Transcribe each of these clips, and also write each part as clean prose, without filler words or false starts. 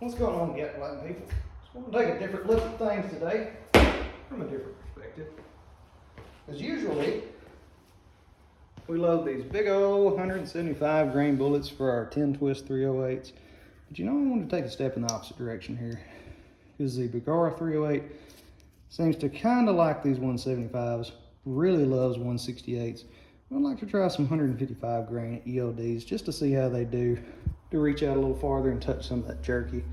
What's going on, Gatline people? Just want to take a different look at things today from a different perspective. Because usually we load these big old 175 grain bullets for our 10 twist 308s. But you know, I want to take a step in the opposite direction here. Because the Bergara 308 seems to kind of like these 175s, really loves 168s. I'd like to try some 155 grain ELDs just to see how they do, to reach out a little farther and touch some of that jerky.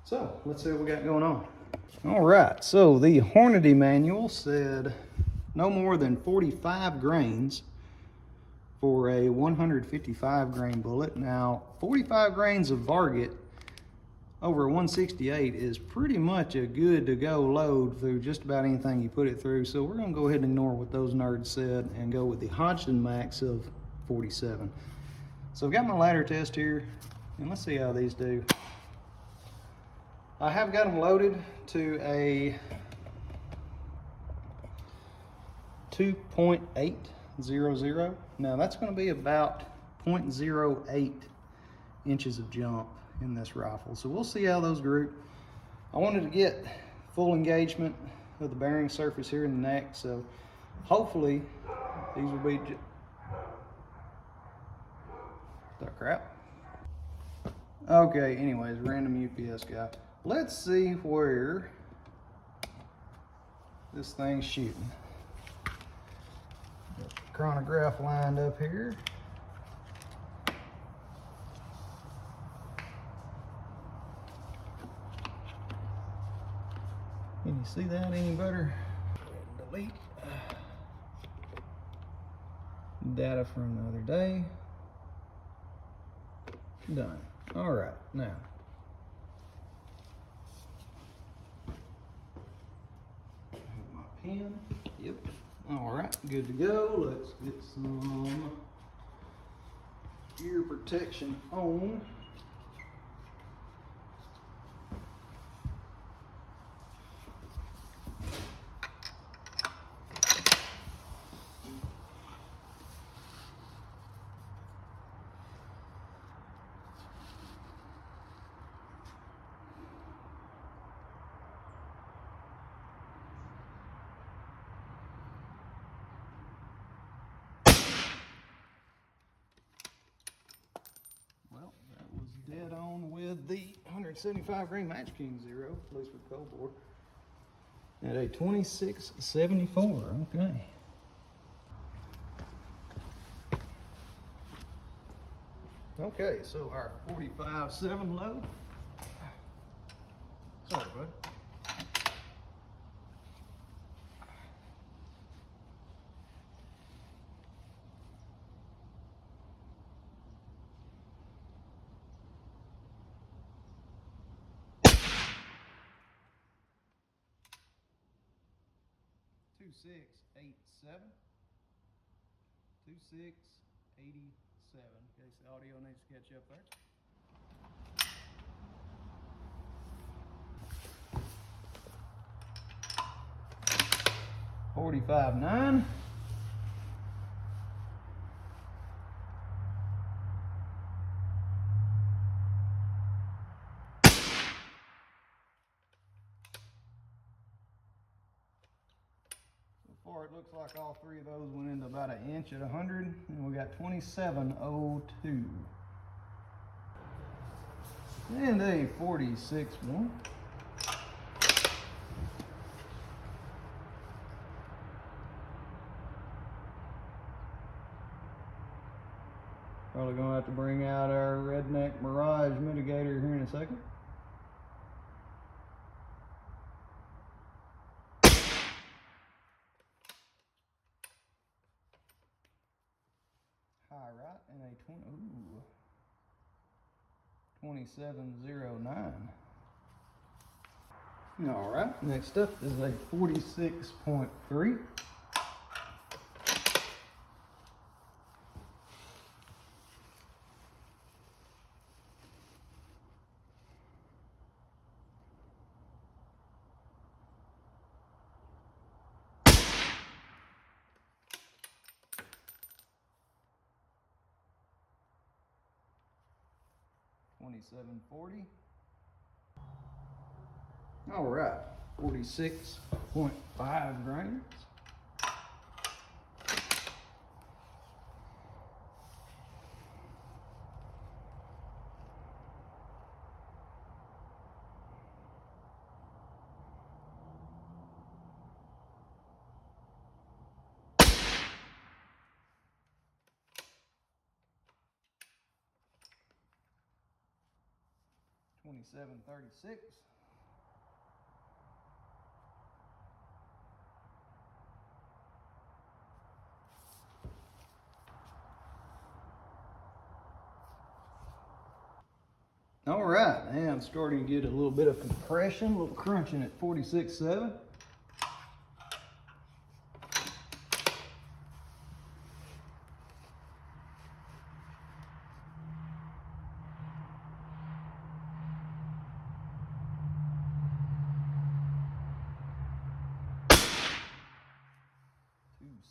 So let's see what we got going on. All right, so the Hornady manual said no more than 45 grains for a 155 grain bullet. Now 45 grains of Varget over a 168 is pretty much a good to go load through just about anything you put it through. So we're gonna go ahead and ignore what those nerds said and go with the Hodgson max of 47. So I've got my ladder test here and let's see how these do. I have got them loaded to a 2.800. Now that's going to be about 0.08 inches of jump in this rifle. So we'll see how those group. I wanted to get full engagement of the bearing surface here in the neck, so hopefully these will be that crap. Okay, anyways, random UPS guy. Let's see where this thing's shooting. Got the chronograph lined up here. Can you see that any better? Delete. Data from the other day. Done. All right, now. My pen. Yep. All right, good to go. Let's get some ear protection on. Dead on with the 175 grain Match King Zero, at least with cold bore, at a 2674. Okay. Okay, so our 45-7 load. Sorry, bud. Two 687. 2687. In case the audio needs to catch up there. $45.9. It looks like all three of those went into about an inch at 100, and we got 2702. And a 46-1. Probably gonna have to bring out our Redneck Mirage mitigator here in a second. High right and a 2709. All right, next up is a 46.3. $27.40. All right, 46.5 grains. $27.36. All right, and I'm starting to get a little bit of compression, a little crunching at 46.7.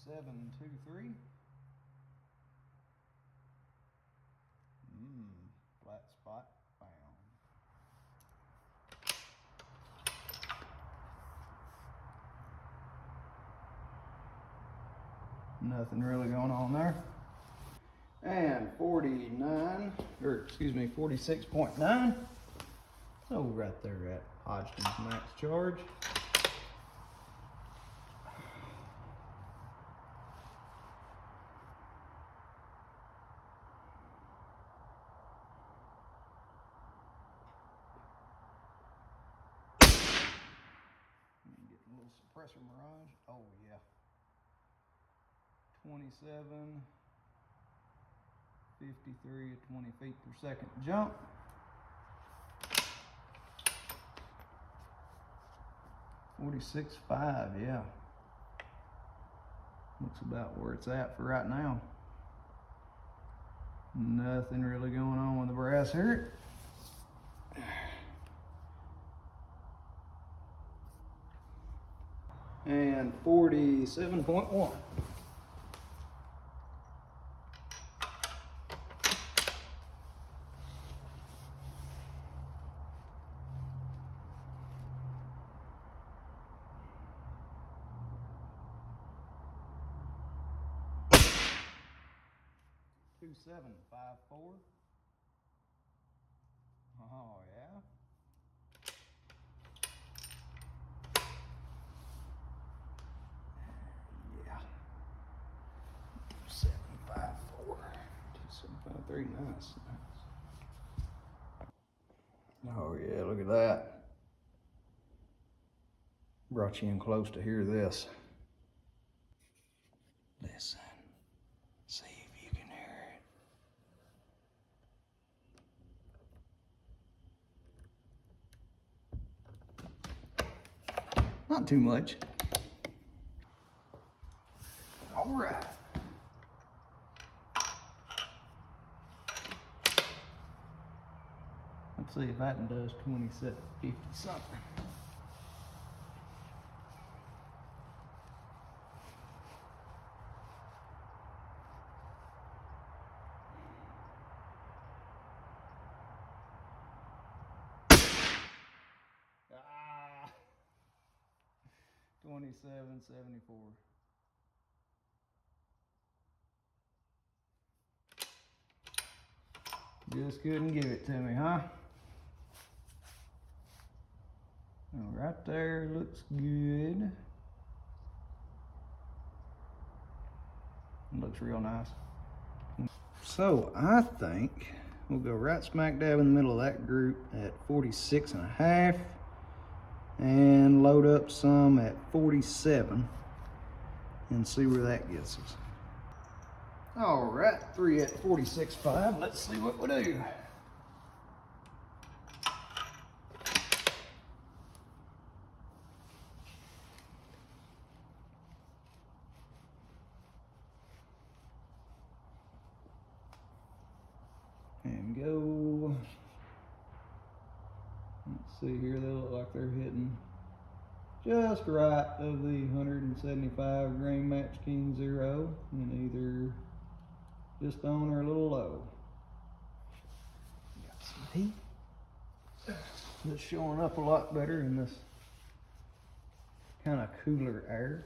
Seven, 2, 3. Flat spot found. Nothing really going on there. And 46.9. Oh, right there at Hodgkin's max charge. Getting a little suppressor mirage. Oh yeah. 27, 53 at 20 feet per second jump. $46.5, yeah. Looks about where it's at for right now. Nothing really going on with the brass here. And 47.1. $27.54. Oh yeah. Yeah. 27.54. 27.53. Nice. Oh yeah, look at that. Brought you in close to hear this. Listen. See if you can hear it. Not too much. All right. Let's see if that does 27.50 something. Ah, 27.74. Just couldn't give it to me, huh? Well, right there looks good. It looks real nice. So I think we'll go right smack dab in the middle of that group at 46.5 and load up some at 47 and see where that gets us. All right, 3 at 46.5. Let's see what we do. And go. Let's see here, they look like they're hitting just right of the 175 grain Match King 0 and either just on or a little low. Got some heat. It's showing up a lot better in this kind of cooler air.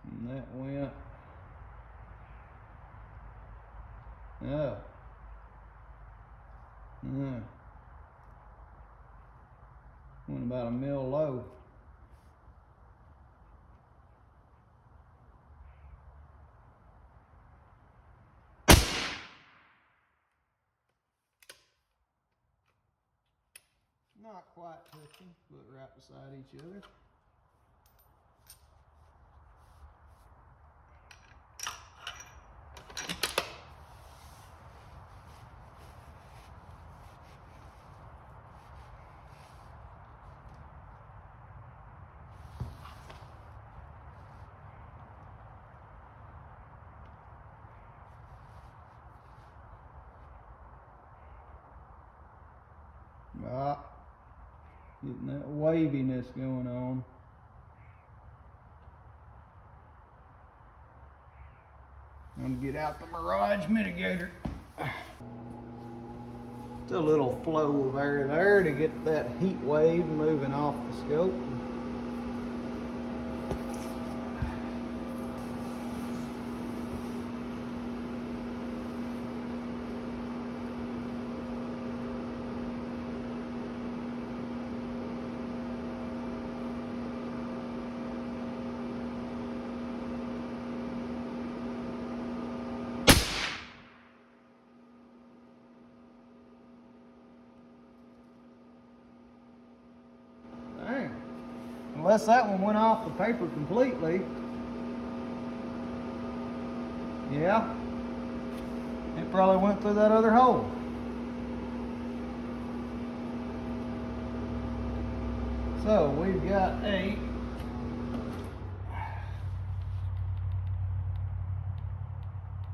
And that went, oh, yeah, went about a mil low. Not quite touching, but right beside each other. Getting that waviness going on. I'm gonna get out the mirage mitigator. Just a little flow of air there to get that heat wave moving off the scope. Dang. Unless that one went off the paper completely. Yeah. It probably went through that other hole. So we've got a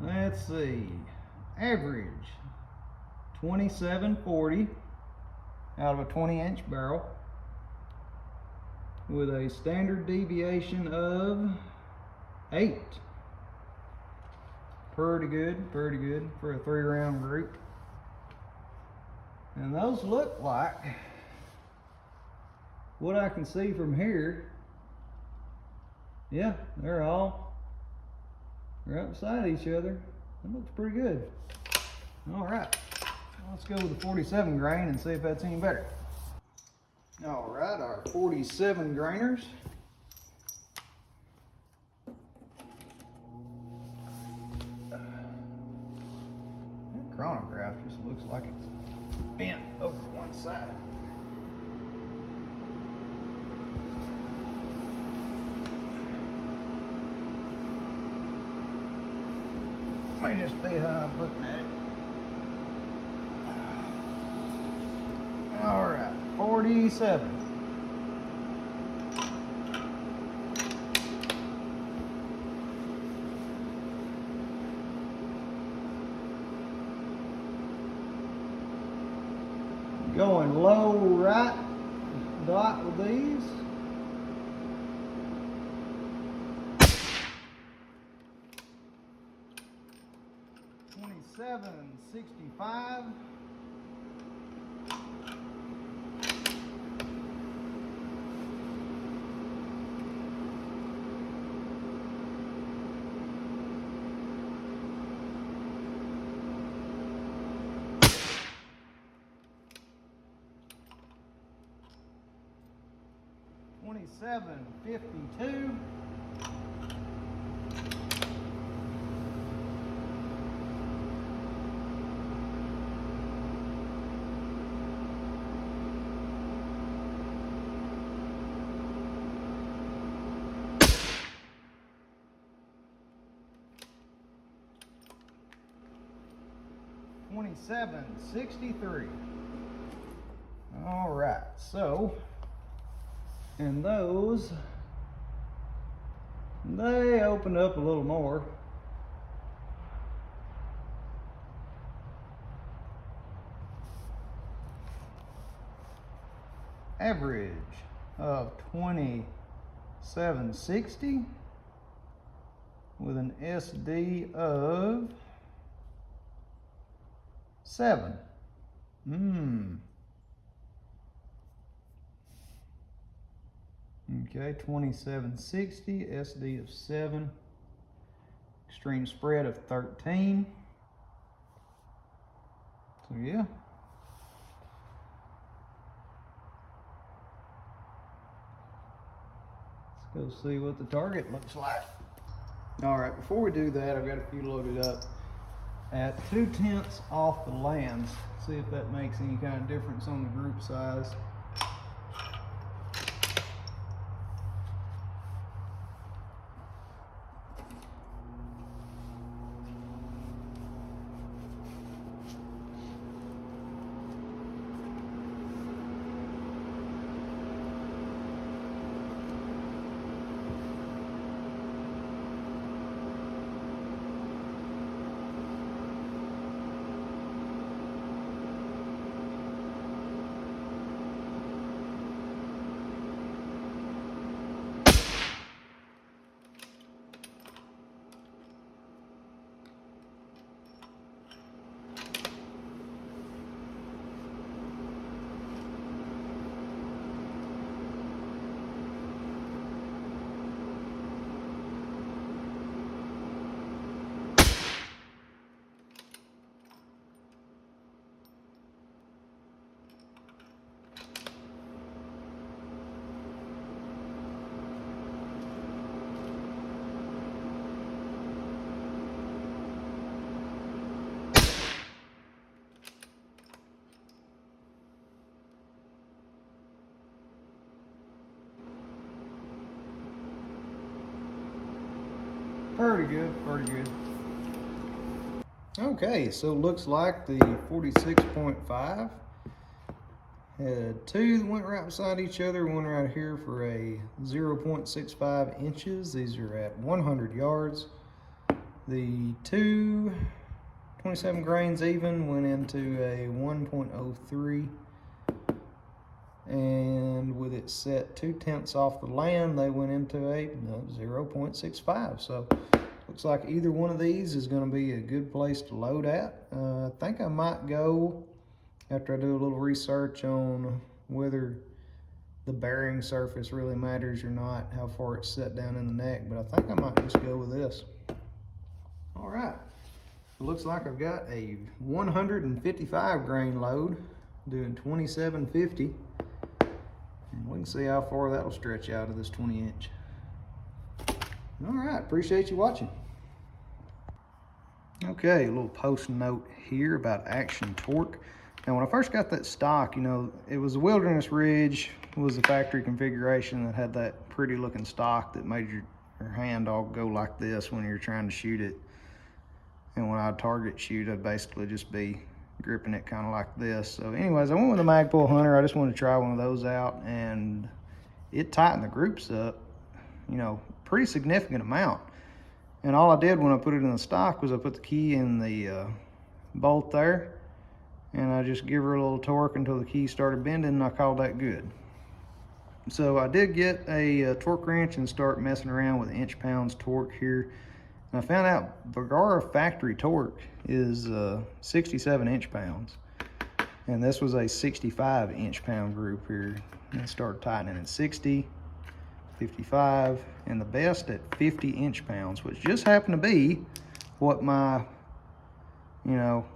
let's see, average 2740 out of a 20-inch barrel with a standard deviation of 8. Pretty good for a 3-round group. And those look like, what I can see from here, yeah, they're all right beside each other. That looks pretty good. All right, let's go with the 47 grain and see if that's any better. All right, our 47 grainers. That chronograph just looks like it's bent over one side. Might just be how I'm looking at it. All right, 47. Going low right dot with these. $27.65. $27.52. $27.63. All right, so, and those, they opened up a little more. Average of 2760 with an SD of 7. Okay, 2760, SD of 7, extreme spread of 13. So yeah. Let's go see what the target looks like. All right, before we do that, I've got a few loaded up at 2/10 off the lands. See if that makes any kind of difference on the group size. Pretty good, pretty good. Okay, so looks like the 46.5 had two that went right beside each other, one right here for a 0.65 inches. These are at 100 yards. The two 27 grains even went into a 1.03. And with it set 2/10 off the land, they went into a 0.65. So looks like either one of these is going to be a good place to load at. I think I might go, after I do a little research on whether the bearing surface really matters or not, how far it's set down in the neck, but I think I might just go with this. All right, it looks like I've got a 155 grain load doing 2750. And we can see how far that'll stretch out of this 20-inch. All right, appreciate you watching. Okay, a little post note here about action torque. Now, when I first got that stock, you know, it was a Wilderness Ridge, was the factory configuration that had that pretty looking stock that made your hand all go like this when you're trying to shoot it. And when I'd target shoot, I'd basically just be gripping it kind of like this. So anyways, I went with a Magpul Hunter. I just wanted to try one of those out, and it tightened the groups up, you know, pretty significant amount. And all I did when I put it in the stock was I put the key in the bolt there, and I just give her a little torque until the key started bending, and I called that good. So I did get a torque wrench and start messing around with inch-pounds torque here. And I found out Bergara factory torque is 67 inch-pounds. And this was a 65 inch-pound group here. And it started tightening at 60, 55, and the best at 50 inch-pounds, which just happened to be what my, you know,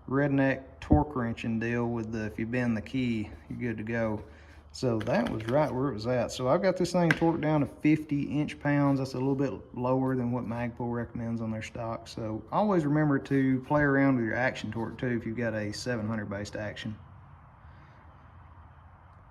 redneck torque wrenching deal with the, if you bend the key, you're good to go. So that was right where it was at. So I've got this thing torqued down to 50 inch-pounds. That's a little bit lower than what Magpul recommends on their stock. So always remember to play around with your action torque too if you've got a 700 based action.